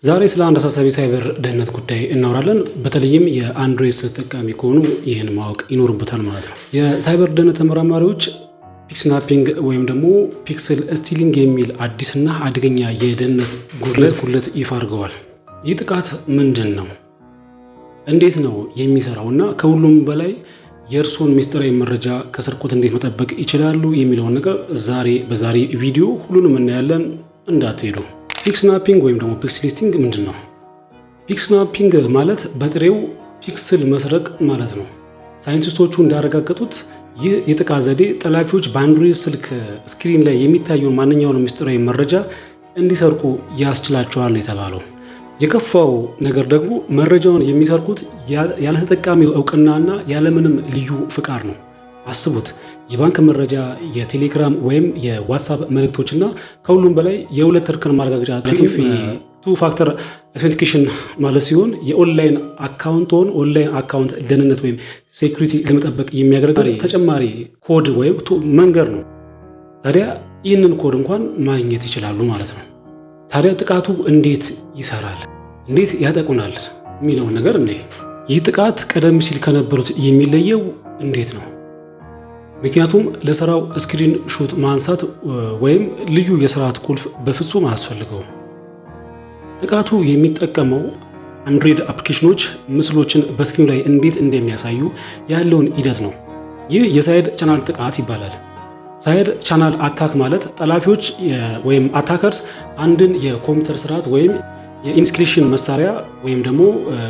ዛሬ ስለ አንድ አሳሳቢ ሳይበር ደህንነት ጉዳይ እናወራለን። በተለይም የአንድሮይድ ተጠቃሚ ከሆኑ ይህን ማወቅ ይኖርበታል ማለት ነው። የሳይበር ደህንነት ተመራማሪዎች ፒክስናፒንግ ወይም ደግሞ ፒክስል ስቲሊንግ የሚል አዲስና አደገኛ የደህንነት ጉድለት ይፋ አድርገዋል። ይህ ጥቃት ምንድን ነው? እንዴት ነው የሚሰራው? እና ከሁሉም በላይ የእርስዎን ሚስጥራዊ መረጃ ከስርቆት እንዴት መጠበቅ ይችላሉ የሚለውን ነገር በዛሬ ቪዲዮ ሁሉንም እናያለን። እንዳትሄዱ። ፒክስናፒንግ ወይም ደግሞ ፒክስል ስቲሊንግ ምንድን ነው? ፒክስናፒንግ ማለት በጥሬው ፒክስል መስረቅ ማለት ነው። ሳይንቲስቶቹ እንዳረጋገጡት ይህ የጥቃት ዘዴ ጠላፊዎች በአንድሮይድ ስልክ ስክሪን ላይ የሚታየውን ማንኛውንም ምስጢራዊ መረጃ እንዲሰርቁ ያስችላቸዋል ነው የተባለው። የከፋው ነገር ደግሞ መረጃውን የሚሰርቁት ያለ ተጠቃሚው እውቅናና ያለምንም ልዩ ፍቃድ ነው። አስቡት፣ የባንክ መረጃ፣ የቴሌግራም ወይም የዋትሳፕ መልእክቶችና ከሁሉም በላይ የሁለት እርከን ማረጋገጫ ቱ ፋክተር አውተንቲኬሽን ማለት ሲሆን የኦንላይን አካውንት ደህንነት ወይም ሴኩሪቲ ለመጠበቅ የሚያገለግል ተጨማሪ ኮድ ወይም መንገድ ነው። ታዲያ ይህንን ኮድ እንኳን ማግኘት ይችላሉ ማለት ነው። ታዲያ ጥቃቱ እንዴት ይሰራል? እንዴት ያጠቁናል? የሚለውን ነገር እንይ። ይህ ጥቃት ቀደም ሲል ከነበሩት የሚለየው እንዴት ነው? ምክንያቱም ለስራው ስክሪን ሹት ማንሳት ወይም ልዩ የስርዓት ቁልፍ በፍጹም አያስፈልገውም። ጥቃቱ የሚጠቀመው አንድሮይድ አፕሊኬሽኖች ምስሎችን በስክሪን ላይ እንዴት እንደሚያሳዩ ያለውን ሂደት ነው። ይህ የሳይድ ቻናል ጥቃት ይባላል። ሳይድ ቻናል አታክ ማለት ጠላፊዎች ወይም አታከርስ አንድን የኮምፒውተር ስርዓት ወይም የኢንስክሪፕሽን መሳሪያ ወይም ደግሞ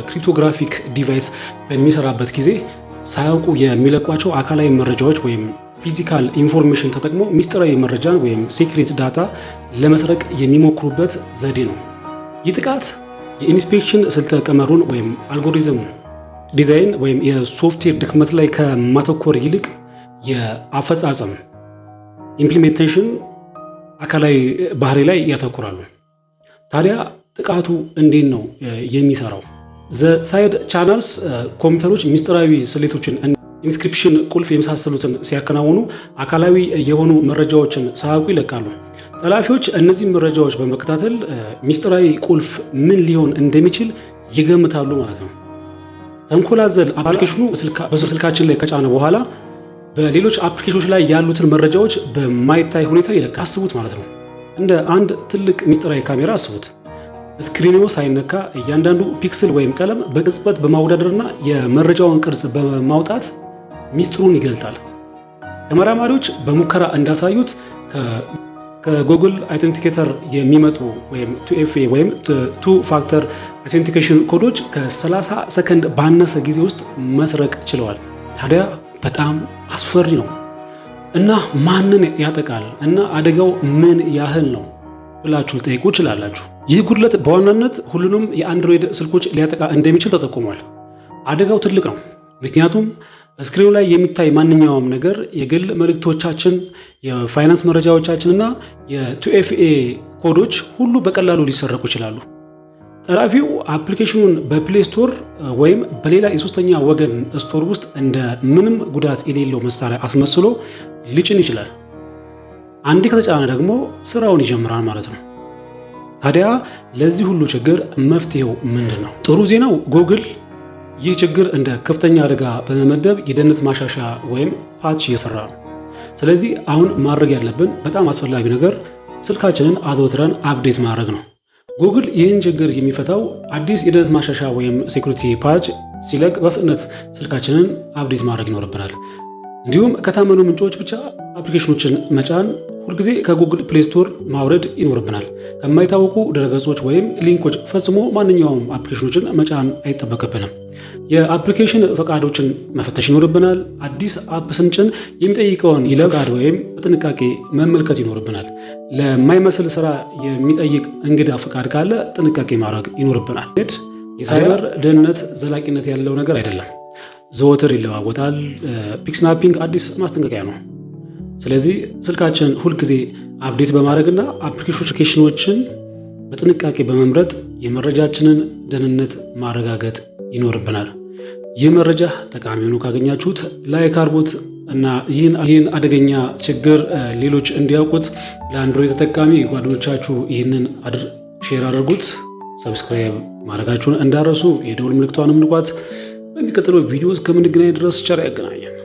ክሪፕቶግራፊክ ዲቫይስ በሚሰራበት ጊዜ ሳያውቁ የሚለቋቸው አካላዊ መረጃዎች ወይም ፊዚካል ኢንፎርሜሽን ተጠቅሞ ሚስጥራዊ መረጃን ወይም ሴክሬት ዳታ ለመስረቅ የሚሞክሩበት ዘዴ ነው። ይህ ጥቃት የኢንስፔክሽን ስልተ ቀመሩን ወይም አልጎሪዝም ዲዛይን ወይም የሶፍትዌር ድክመት ላይ ከማተኮር ይልቅ የአፈጻጸም ኢምፕሊሜንቴሽን አካላዊ ባህሪ ላይ ያተኩራሉ። ታዲያ ጥቃቱ እንዴት ነው የሚሰራው? ሳይድ ቻናልስ ኮምፒውተሮች ሚስጥራዊ ስሌቶችን፣ ኢንስክሪፕሽን ቁልፍ የመሳሰሉትን ሲያከናውኑ አካላዊ የሆኑ መረጃዎችን ሳያውቁ ይለቃሉ። ጠላፊዎች እነዚህ መረጃዎች በመከታተል ሚስጥራዊ ቁልፍ ምን ሊሆን እንደሚችል ይገምታሉ ማለት ነው። ተንኮል አዘል አፕሊኬሽኑ በስልካችን ላይ ከጫነ በኋላ በሌሎች አፕሊኬሽኖች ላይ ያሉትን መረጃዎች በማይታይ ሁኔታ ይለቃል። አስቡት ማለት ነው። እንደ አንድ ትልቅ ሚስጥራዊ ካሜራ አስቡት። ስክሪኑ ሳይነካ እያንዳንዱ ፒክስል ወይም ቀለም በቅጽበት በማወዳደርና የመረጃውን ቅርጽ በማውጣት ሚስጥሩን ይገልጣል። ተመራማሪዎች በሙከራ እንዳሳዩት ከጉግል አውተንቲኬተር የሚመጡ ወይም 2FA ወይም ቱ ፋክተር አውተንቲኬሽን ኮዶች ከ30 ሰከንድ ባነሰ ጊዜ ውስጥ መስረቅ ችለዋል። ታዲያ በጣም አስፈሪ ነው እና ማንን ያጠቃል እና አደጋው ምን ያህል ነው ብላችሁ ልጠይቁ ይችላላችሁ። ይህ ጉድለት በዋናነት ሁሉንም የአንድሮይድ ስልኮች ሊያጠቃ እንደሚችል ተጠቁሟል። አደጋው ትልቅ ነው፣ ምክንያቱም ስክሪኑ ላይ የሚታይ ማንኛውም ነገር የግል መልእክቶቻችን፣ የፋይናንስ መረጃዎቻችን እና የ2FA ኮዶች ሁሉ በቀላሉ ሊሰረቁ ይችላሉ። ጠላፊው አፕሊኬሽኑን በፕሌይ ስቶር ወይም በሌላ የሶስተኛ ወገን ስቶር ውስጥ እንደ ምንም ጉዳት የሌለው መሳሪያ አስመስሎ ሊጭን ይችላል። አንዴ ከተጫነ ደግሞ ስራውን ይጀምራል ማለት ነው። ታዲያ ለዚህ ሁሉ ችግር መፍትሄው ምንድን ነው? ጥሩ ዜናው ጉግል ይህ ችግር እንደ ከፍተኛ አደጋ በመመደብ የደህንነት ማሻሻያ ወይም ፓች እየሰራ ነው። ስለዚህ አሁን ማድረግ ያለብን በጣም አስፈላጊው ነገር ስልካችንን አዘውትረን አፕዴት ማድረግ ነው። ጉግል ይህን ችግር የሚፈታው አዲስ የደህንነት ማሻሻያ ወይም ሴኩሪቲ ፓች ሲለቅ በፍጥነት ስልካችንን አፕዴት ማድረግ ይኖርብናል። እንዲሁም ከታመኑ ምንጮች ብቻ አፕሊኬሽኖችን መጫን፣ ሁልጊዜ ከጉግል ፕሌይ ስቶር ማውረድ ይኖርብናል። ከማይታወቁ ድረገጾች ወይም ሊንኮች ፈጽሞ ማንኛውም አፕሊኬሽኖችን መጫን አይጠበቅብንም። የአፕሊኬሽን ፈቃዶችን መፈተሽ ይኖርብናል። አዲስ አፕ ስንጭን የሚጠይቀውን ፈቃድ ወይም በጥንቃቄ መመልከት ይኖርብናል። ለማይመስል ስራ የሚጠይቅ እንግዳ ፈቃድ ካለ ጥንቃቄ ማድረግ ይኖርብናል። የሳይበር ደህንነት ዘላቂነት ያለው ነገር አይደለም፣ ዘወትር ይለዋወጣል። ፒክስናፒንግ አዲስ ማስጠንቀቂያ ነው። ስለዚህ ስልካችን ሁልጊዜ አፕዴት በማድረግና አፕሊኬሽኖችን በጥንቃቄ በመምረጥ የመረጃችንን ደህንነት ማረጋገጥ ይኖርብናል። ይህ መረጃ ጠቃሚ ሆኖ ካገኛችሁት ላይክ አድርጉት እና ይህን አደገኛ ችግር ሌሎች እንዲያውቁት ለአንድሮይድ ተጠቃሚ ጓደኞቻችሁ ይህንን ሼር አድርጉት። ሰብስክራይብ ማድረጋችሁን እንዳረሱ፣ የደውል ምልክቷንም ንኳት። በሚቀጥለው ቪዲዮ እስከምንገናኝ ድረስ ቸር ያገናኘን።